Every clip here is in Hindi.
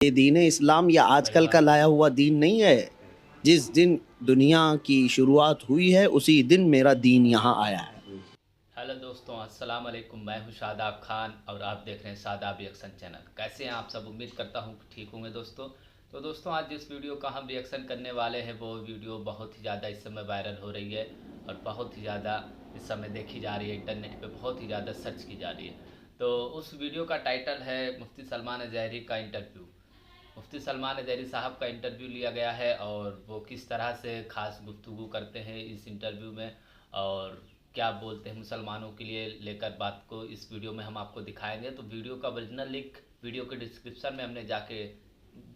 ये दीन इस्लाम या आजकल का लाया हुआ दीन नहीं है। जिस दिन दुनिया की शुरुआत हुई है उसी दिन मेरा दीन यहाँ आया है। हेलो दोस्तों, अस्सलाम वालेकुम। मैं हूं शादाब खान और आप देख रहे हैं शादाब रिएक्शन चैनल। कैसे हैं आप सब? उम्मीद करता हूं ठीक होंगे दोस्तों। तो दोस्तों, आज जिस वीडियो का हम रिएक्शन करने वाले हैं वो वीडियो बहुत ही ज़्यादा इस समय वायरल हो रही है और बहुत ही ज़्यादा इस समय देखी जा रही है, इंटरनेट पे बहुत ही ज़्यादा सर्च की जा रही है। तो उस वीडियो का टाइटल है मुफ्ती सलमान ज़हरी का इंटरव्यू। मुफ्ती सलमान ज़हरी साहब का इंटरव्यू लिया गया है और वो किस तरह से ख़ास गुफ्तगू करते हैं इस इंटरव्यू में और क्या बोलते हैं मुसलमानों के लिए लेकर बात को इस वीडियो में हम आपको दिखाएंगे। तो वीडियो का ओरिजिनल लिंक वीडियो के डिस्क्रिप्शन में हमने जाके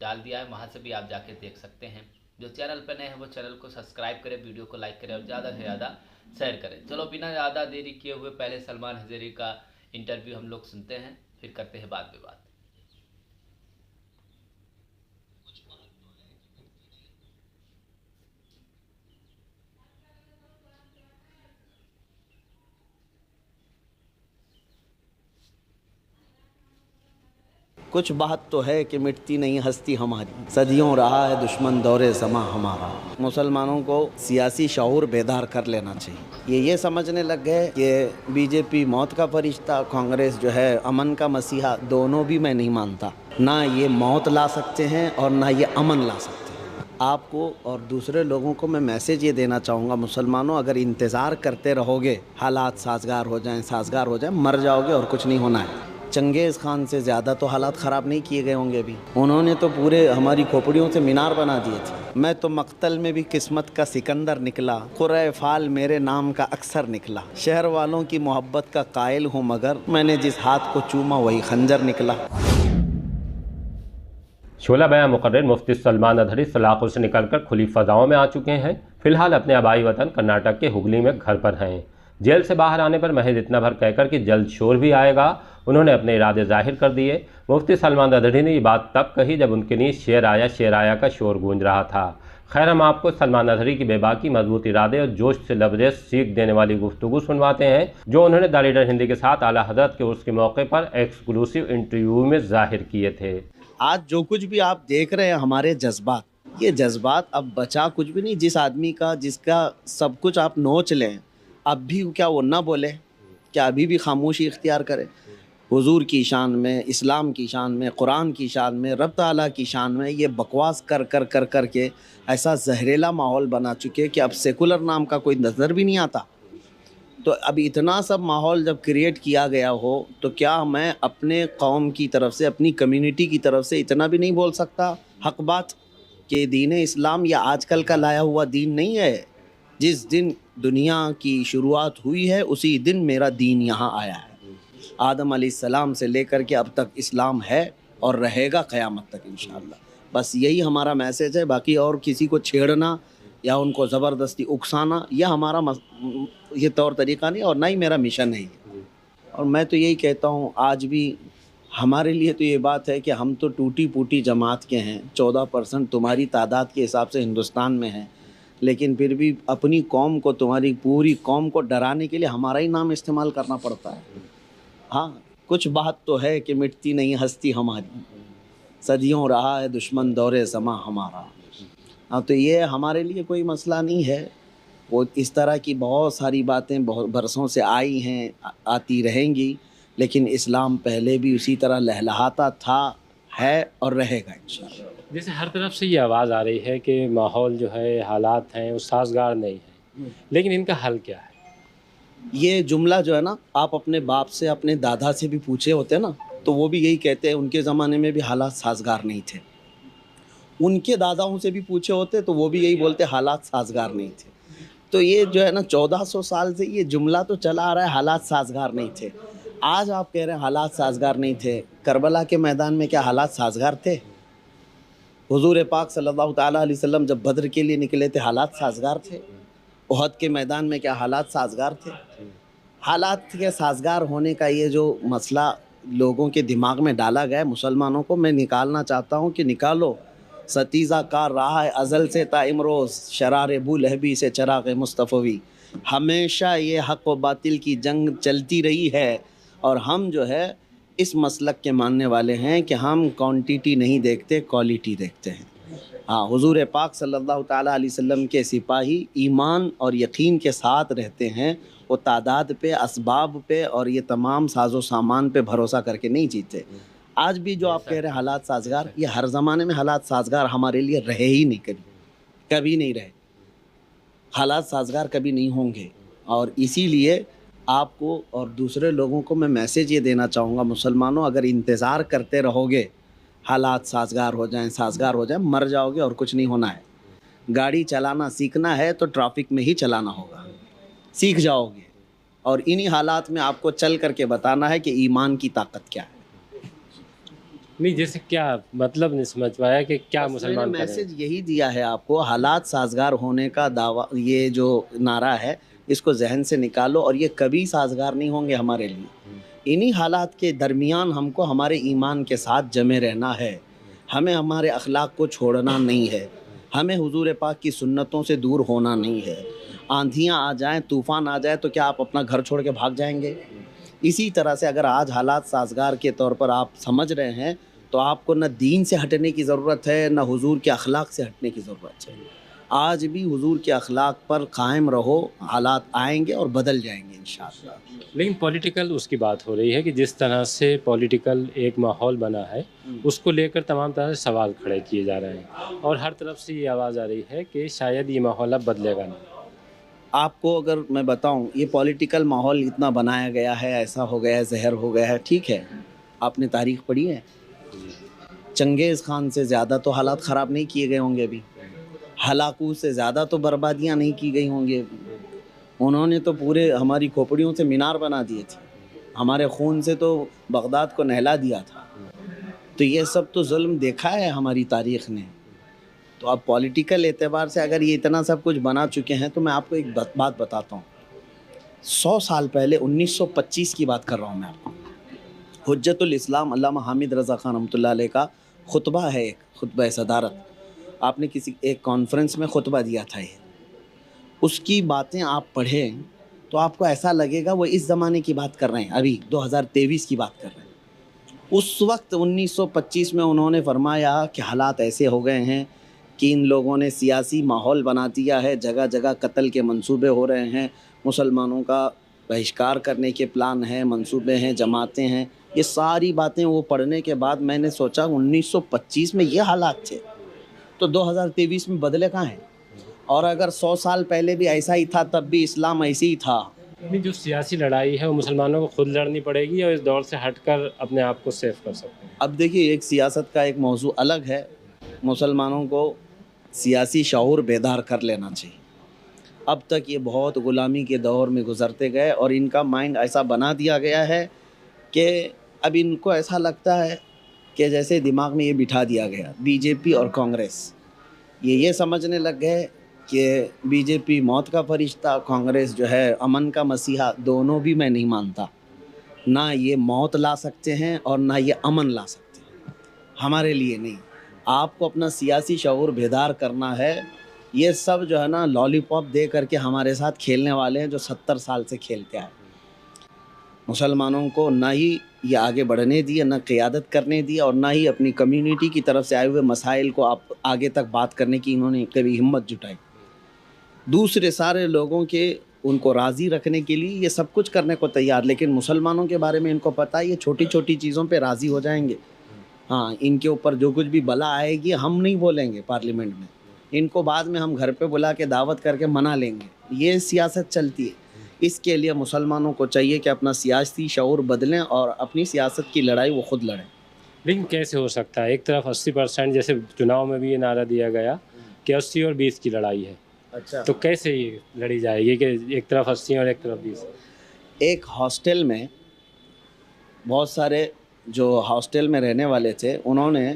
डाल दिया है, वहाँ से भी आप जाके देख सकते हैं। जो चैनल पर नए हैं वो चैनल को सब्सक्राइब करें, वीडियो को लाइक करें और ज़्यादा से ज़्यादा शेयर करें। चलो बिना ज़्यादा देरी किए हुए पहले सलमान ज़हरी का इंटरव्यू हम लोग सुनते हैं, फिर करते हैं बाद में बात। कुछ बात तो है कि मिटती नहीं हस्ती हमारी, सदियों रहा है दुश्मन दौरे ज़मा हमारा। मुसलमानों को सियासी शऊर बेदार कर लेना चाहिए। ये समझने लग गए कि बीजेपी मौत का फरिश्ता, कांग्रेस जो है अमन का मसीहा। दोनों भी मैं नहीं मानता। ना ये मौत ला सकते हैं और ना ये अमन ला सकते हैं। आपको और दूसरे लोगों को मैं मैसेज ये देना चाहूँगा, मुसलमानों अगर इंतज़ार करते रहोगे हालात साजगार हो जाएं, मर जाओगे और कुछ नहीं होना है। चंगेज़ खान से ज़्यादा तो हालात ख़राब नहीं किए गए होंगे अभी। उन्होंने तो पूरे हमारी खोपड़ियों से मीनार बना दिए थे। मैं तो मक्तल में भी किस्मत का सिकंदर निकला, कुर्रे फाल मेरे नाम का अक्सर निकला। शहर वालों की मोहब्बत का कायल हूँ मगर मैंने जिस हाथ को चूमा वही खंजर निकला। शोला बयां मुकर्रर मुफ्ती सलमान ज़हरी सलाखों से निकलकर खुली फजाओं में आ चुके हैं। फिलहाल अपने आबाई वतन कर्नाटक के हुगली में घर पर हैं। जेल से बाहर आने पर महज इतना भर कहकर कि जल्द शोर भी आएगा, उन्होंने अपने इरादे जाहिर कर दिए। मुफ्ती सलमान ज़हरी ने ये बात तब कही जब उनके नीचे शेर आया का शोर गूंज रहा था। खैर, हम आपको सलमान ज़हरी की बेबाकी, मजबूत इरादे और जोश से लबरेज सीख देने वाली गुफ्तगू सुनवाते हैं जो उन्होंने द लीडर हिंदी के साथ आला हज़रत के उर्स के मौके पर एक्सक्लूसिव इंटरव्यू में जाहिर किए थे। आज जो कुछ भी आप देख रहे हैं हमारे जज्बात, ये जज्बात अब बचा कुछ भी नहीं। जिस आदमी का जिसका सब कुछ आप नोच लें, अब भी क्या वो ना बोले? क्या अभी भी खामोशी इख्तियार करे? हुजूर की शान में, इस्लाम की शान में, कुरान की शान में, रब ताला की शान में ये बकवास कर कर कर कर के ऐसा जहरीला माहौल बना चुके कि अब सेकुलर नाम का कोई नज़र भी नहीं आता। तो अब इतना सब माहौल जब क्रिएट किया गया हो तो क्या मैं अपने कौम की तरफ से, अपनी कम्युनिटी की तरफ से इतना भी नहीं बोल सकता हक बात कि दीन इस्लाम या आजकल का लाया हुआ दीन नहीं है। जिस दिन दुनिया की शुरुआत हुई है उसी दिन मेरा दीन यहाँ आया है। आदम अलैहिस्सलाम से लेकर के अब तक इस्लाम है और रहेगा क़यामत तक इंशाअल्लाह। बस यही हमारा मैसेज है। बाकी और किसी को छेड़ना या उनको ज़बरदस्ती उकसाना यह हमारा ये तौर तरीक़ा नहीं और ना ही मेरा मिशन है। और मैं तो यही कहता हूँ, आज भी हमारे लिए तो ये बात है कि हम तो टूटी फूटी जमात के हैं। 14% तुम्हारी तादाद के हिसाब से हिंदुस्तान में है, लेकिन फिर भी अपनी कौम को, तुम्हारी पूरी कौम को डराने के लिए हमारा ही नाम इस्तेमाल करना पड़ता है। हाँ, कुछ बात तो है कि मिटती नहीं हस्ती हमारी, सदियों रहा है दुश्मन दौरे ज़मा हमारा। हाँ, तो ये हमारे लिए कोई मसला नहीं है। वो इस तरह की बहुत सारी बातें बहुत बरसों से आई हैं, आती रहेंगी, लेकिन इस्लाम पहले भी उसी तरह लहलहाता था, है और रहेगा इंशाअल्लाह। जैसे हर तरफ से ये आवाज़ आ रही है कि माहौल जो है, हालात हैं वो साजगार नहीं है, लेकिन इनका हल क्या है? ये जुमला जो है ना, आप अपने बाप से, अपने दादा से भी पूछे होते ना तो वो भी यही कहते हैं। उनके ज़माने में भी हालात साजगार नहीं थे। उनके दादाओं से भी पूछे होते तो वो भी यही बोलते, हालात साजगार नहीं थे। तो ये जो है ना, 1400 साल से ये जुमला तो चला आ रहा है, हालात साजगार नहीं थे। आज आप कह रहे हैं हालात साजगार नहीं थे। करबला के मैदान में क्या हालात साजगार थे? हुजूर पाक सल्लल्लाहु ताला अलैहि वसल्लम जब बद्र के लिए निकले थे, हालात साजगार थे? उहद के मैदान में क्या हालात साजगार थे? हालात के साजगार होने का ये जो मसला लोगों के दिमाग में डाला गया है, मुसलमानों को मैं निकालना चाहता हूँ कि निकालो। सतीज़ा कार रहा है अज़ल से ता इमरोज़, शरार बू लहबी से चराग़ मुस्तफ़वी। हमेशा ये हक़ व बातिल की जंग चलती रही है और हम जो है इस मसलक के मानने वाले हैं कि हम क्वांटिटी नहीं देखते, क्वालिटी देखते हैं। हाँ, हुजूर पाक सल्लल्लाहु ताला अलैहि वसल्लम के सिपाही ईमान और यकीन के साथ रहते हैं। वो तादाद पे, असबाब पे और ये तमाम साजो सामान पे भरोसा करके नहीं जीते। आज भी जो आप कह रहे हैं हालात साजगार, ये हर ज़माने में हालात साजगार हमारे लिए रहे ही नहीं, कभी नहीं रहे। हालात साजगार कभी नहीं होंगे। और इसीलिए आपको और दूसरे लोगों को मैं मैसेज ये देना चाहूँगा, मुसलमानों, अगर इंतज़ार करते रहोगे हालात साजगार हो जाएं, मर जाओगे और कुछ नहीं होना है। गाड़ी चलाना सीखना है तो ट्रैफिक में ही चलाना होगा, सीख जाओगे। और इन्हीं हालात में आपको चल करके बताना है कि ईमान की ताकत क्या है। नहीं, जैसे क्या मतलब नहीं समझ पाया कि क्या बस मुसलमान मैंने करें। मैसेज यही दिया है आपको, हालात साजगार होने का दावा, ये जो नारा है इसको जहन से निकालो। और ये कभी साजगार नहीं होंगे हमारे लिए। इन्हीं हालात के दरमियान हमको हमारे ईमान के साथ जमे रहना है। हमें हमारे अखलाक को छोड़ना नहीं है। हमें हुजूर पाक की सुन्नतों से दूर होना नहीं है। आंधियाँ आ जाएं, तूफ़ान आ जाए तो क्या आप अपना घर छोड़ के भाग जाएंगे? इसी तरह से अगर आज हालात साजगार के तौर पर आप समझ रहे हैं तो आपको न दीन से हटने की ज़रूरत है, न हुजूर के अखलाक से हटने की ज़रूरत है। आज भी हुजूर के अखलाक पर कायम रहो, हालात आएंगे और बदल जाएंगे इंशाअल्लाह। लेकिन पॉलिटिकल उसकी बात हो रही है कि जिस तरह से पॉलिटिकल एक माहौल बना है, उसको लेकर तमाम तरह से सवाल खड़े किए जा रहे हैं और हर तरफ से ये आवाज़ आ रही है कि शायद ये माहौल अब बदलेगा नहीं। आपको अगर मैं बताऊं, ये पॉलिटिकल माहौल इतना बनाया गया है, ऐसा हो गया है, जहर हो गया है, ठीक है। आपने तारीख़ पढ़ी है? चंगेज़ खान से ज़्यादा तो हालात ख़राब नहीं किए गए होंगे अभी। हलाकू से ज़्यादा तो बर्बादियाँ नहीं की गई होंगी अभी। उन्होंने तो पूरे हमारी खोपड़ियों से मीनार बना दिए थे, हमारे खून से तो बगदाद को नहला दिया था। तो ये सब तो जुल्म देखा है हमारी तारीख़ ने। तो अब पॉलिटिकल एतबार से अगर ये इतना सब कुछ बना चुके हैं तो मैं आपको एक बात बताता हूँ। 100 साल पहले 1925 की बात कर रहा हूँ मैं आपको। हुज्जतुल इस्लाम अल्लामा हामिद रज़ा ख़ान रहमतुल्लाह अलैह का खुतबा है, एक खुतबा सदारत। आपने किसी एक कॉन्फ्रेंस में खुतबा दिया था ये। उसकी बातें आप पढ़ें तो आपको ऐसा लगेगा वो इस ज़माने की बात कर रहे हैं, अभी 2023 की बात कर रहे हैं। उस वक्त 1925 में उन्होंने फरमाया कि हालात ऐसे हो गए हैं कि इन लोगों ने सियासी माहौल बना दिया है, जगह जगह कत्ल के मंसूबे हो रहे हैं, मुसलमानों का बहिष्कार करने के प्लान हैं, मंसूबे हैं, जमातें हैं। ये सारी बातें वो पढ़ने के बाद मैंने सोचा 1925 में ये हालात थे तो 2023 में बदले कहाँ हैं? और अगर 100 साल पहले भी ऐसा ही था तब भी इस्लाम ऐसे ही था। नहीं, जो सियासी लड़ाई है वो मुसलमानों को खुद लड़नी पड़ेगी और इस दौर से हटकर अपने आप को सेफ कर सकते हैं। अब देखिए, एक सियासत का एक मौजू अलग है। मुसलमानों को सियासी शऊर बेदार कर लेना चाहिए। अब तक ये बहुत ग़ुलामी के दौर में गुज़रते गए और इनका माइंड ऐसा बना दिया गया है कि अब इनको ऐसा लगता है कि जैसे दिमाग में ये बिठा दिया गया, बीजेपी और कांग्रेस ये समझने लग गए कि बीजेपी मौत का फरिश्ता, कांग्रेस जो है अमन का मसीहा। दोनों भी मैं नहीं मानता। ना ये मौत ला सकते हैं और ना ये अमन ला सकते हैं, हमारे लिए नहीं। आपको अपना सियासी शऊर बेदार करना है। ये सब जो है ना लॉलीपॉप दे करके हमारे साथ खेलने वाले हैं जो 70 साल से खेलते आए। मुसलमानों को ना ही ये आगे बढ़ने दिए, ना क़ियादत करने दिया और ना ही अपनी कम्युनिटी की तरफ से आए हुए मसाइल को आप आगे तक बात करने की इन्होंने कभी हिम्मत जुटाई। दूसरे सारे लोगों के उनको राज़ी रखने के लिए ये सब कुछ करने को तैयार, लेकिन मुसलमानों के बारे में इनको पता है ये छोटी छोटी चीज़ों पे राज़ी हो जाएंगे। हाँ, इनके ऊपर जो कुछ भी बला आएगी हम नहीं बोलेंगे पार्लियामेंट में, इनको बाद में हम घर पे बुला के दावत करके मना लेंगे। ये सियासत चलती है। इसके लिए मुसलमानों को चाहिए कि अपना सियासी शऊर बदलें और अपनी सियासत की लड़ाई वो खुद लड़ें। लेकिन कैसे हो सकता है? एक तरफ 80% जैसे चुनाव में भी ये नारा दिया गया कि 80 और 20 की लड़ाई है। अच्छा, तो कैसे ये लड़ी जाएगी कि एक तरफ 80 और एक तरफ 20? एक हॉस्टल में बहुत सारे जो हॉस्टल में रहने वाले थे उन्होंने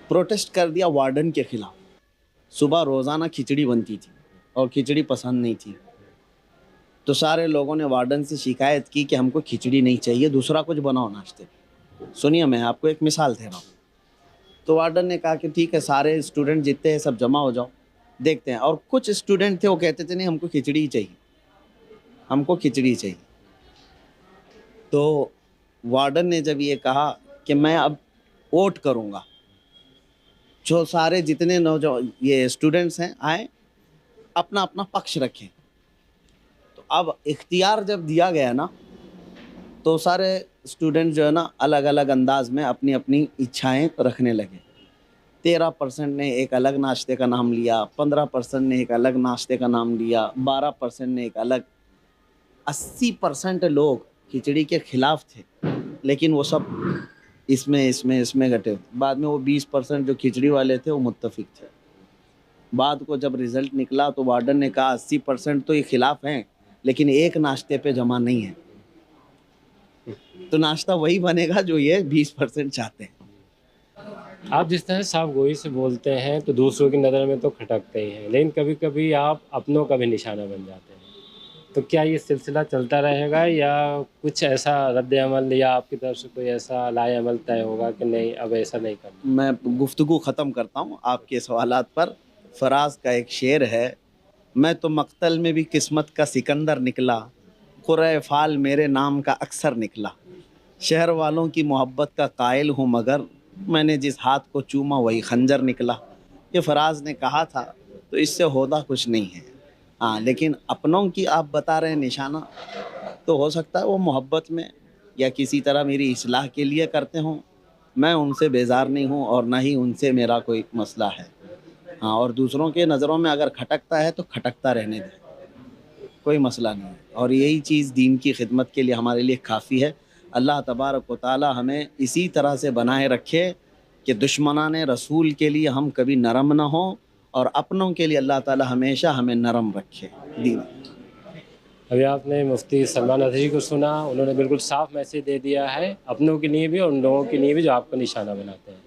प्रोटेस्ट कर दिया वार्डन के ख़िलाफ़। सुबह रोज़ाना खिचड़ी बनती थी और खिचड़ी पसंद नहीं थी, तो सारे लोगों ने वार्डन से शिकायत की कि हमको खिचड़ी नहीं चाहिए, दूसरा कुछ बनाओ नाश्ते। सुनिए, मैं आपको एक मिसाल दे रहा हूँ। तो वार्डन ने कहा कि ठीक है, सारे स्टूडेंट जितने हैं सब जमा हो जाओ, देखते हैं। और कुछ स्टूडेंट थे वो कहते थे नहीं, हमको खिचड़ी ही चाहिए, हमको खिचड़ी चाहिए। तो वार्डन ने जब ये कहा कि मैं अब वोट करूँगा, जो सारे जितने नौजवान ये स्टूडेंट्स हैं आए अपना अपना पक्ष रखें। तो अब इख्तियार जब दिया गया ना, तो सारे स्टूडेंट जो है ना अलग अलग अंदाज में अपनी अपनी इच्छाएं रखने लगे। 13% ने एक अलग नाश्ते का नाम लिया, 15% ने एक अलग नाश्ते का नाम लिया, 12% ने एक अलग, 80% लोग खिचड़ी के खिलाफ थे, लेकिन वो सब इसमें घटे। बाद में वो 20% जो खिचड़ी वाले थे वो मुत्तफिक थे। बाद को जब रिजल्ट निकला तो वार्डन ने कहा 80% तो ये खिलाफ हैं, लेकिन एक नाश्ते पे जमा नहीं है। तो नाश्ता वही बनेगा जो ये 20% चाहते हैं। आप जिस तरह साफ गोई से बोलते हैं तो दूसरों की नज़र में तो खटकते ही हैं, लेकिन कभी कभी आप अपनों का भी निशाना बन जाते हैं। तो क्या ये सिलसिला चलता रहेगा या कुछ ऐसा रद्द अमल या आपकी तरफ से कोई ऐसा लाए अमल तय होगा कि नहीं अब ऐसा नहीं करना? मैं गुफ्तगू ख़त्म करता हूँ आपके सवालात पर। फराज का एक शेर है, मैं तो मक्तल में भी किस्मत का सिकंदर निकला, खुरे फाल मेरे नाम का अक्सर निकला। शहर वालों की मोहब्बत का कायल हूँ मगर मैंने जिस हाथ को चूमा वही खंजर निकला। ये फराज ने कहा था, तो इससे होता कुछ नहीं है। हाँ, लेकिन अपनों की आप बता रहे हैं निशाना, तो हो सकता है वो मोहब्बत में या किसी तरह मेरी इस्लाह के लिए करते हों। मैं उनसे बेजार नहीं हूँ और ना ही उनसे मेरा कोई मसला है। हाँ, और दूसरों के नज़रों में अगर खटकता है तो खटकता रहने दें, कोई मसला नहीं है। और यही चीज़ दीन की खिदमत के लिए हमारे लिए काफ़ी है। अल्लाह तबारक व तआला हमें इसी तरह से बनाए रखे कि दुश्मनाने रसूल के लिए हम कभी नरम ना हों और अपनों के लिए अल्लाह ताला हमेशा हमें नरम रखे। दीन अभी आपने मुफ्ती सलमान अज़हरी को सुना, उन्होंने बिल्कुल साफ मैसेज दे दिया है अपनों के लिए भी और उन लोगों के लिए भी जो आपको निशाना बनाते हैं।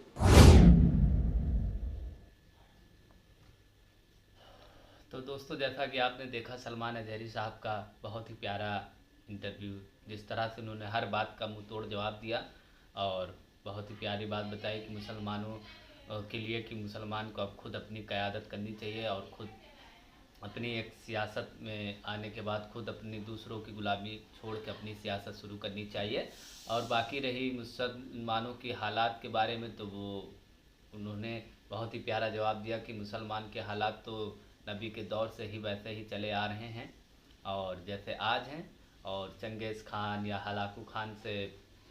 तो दोस्तों, जैसा कि आपने देखा सलमान अज़हरी साहब का बहुत ही प्यारा इंटरव्यू, जिस तरह से उन्होंने हर बात का मुंह तोड़ जवाब दिया और बहुत ही प्यारी बात बताई कि मुसलमानों के लिए कि मुसलमान को अब खुद अपनी क़यादत करनी चाहिए और खुद अपनी एक सियासत में आने के बाद खुद अपनी दूसरों की गुलामी छोड़ के अपनी सियासत शुरू करनी चाहिए। और बाकी रही मुसलमानों की हालात के बारे में, तो वो उन्होंने बहुत ही प्यारा जवाब दिया कि मुसलमान के हालात तो नबी के दौर से ही वैसे ही चले आ रहे हैं और जैसे आज हैं, और चंगेज़ खान या हलाकू खान से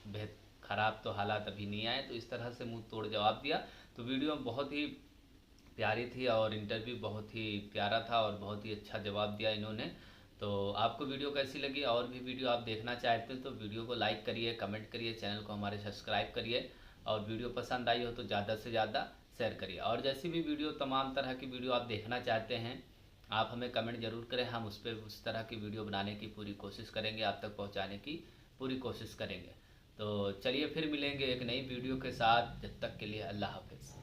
बेहद ख़राब तो हालात अभी नहीं आए। तो इस तरह से मुंह तोड़ जवाब दिया। तो वीडियो बहुत ही प्यारी थी और इंटरव्यू बहुत ही प्यारा था और बहुत ही अच्छा जवाब दिया इन्होंने। तो आपको वीडियो कैसी लगी? और भी वीडियो आप देखना चाहते हैं तो वीडियो को लाइक करिए, कमेंट करिए, चैनल को हमारे सब्सक्राइब करिए और वीडियो पसंद आई हो तो ज़्यादा से ज़्यादा शेयर करिए। और जैसी भी वीडियो, तमाम तरह की वीडियो आप देखना चाहते हैं, आप हमें कमेंट ज़रूर करें। हम उस पर उस तरह की वीडियो बनाने की पूरी कोशिश करेंगे, आप तक पहुँचाने की पूरी कोशिश करेंगे। तो चलिए फिर मिलेंगे एक नई वीडियो के साथ। जब तक के लिए अल्लाह हाफ़िज़।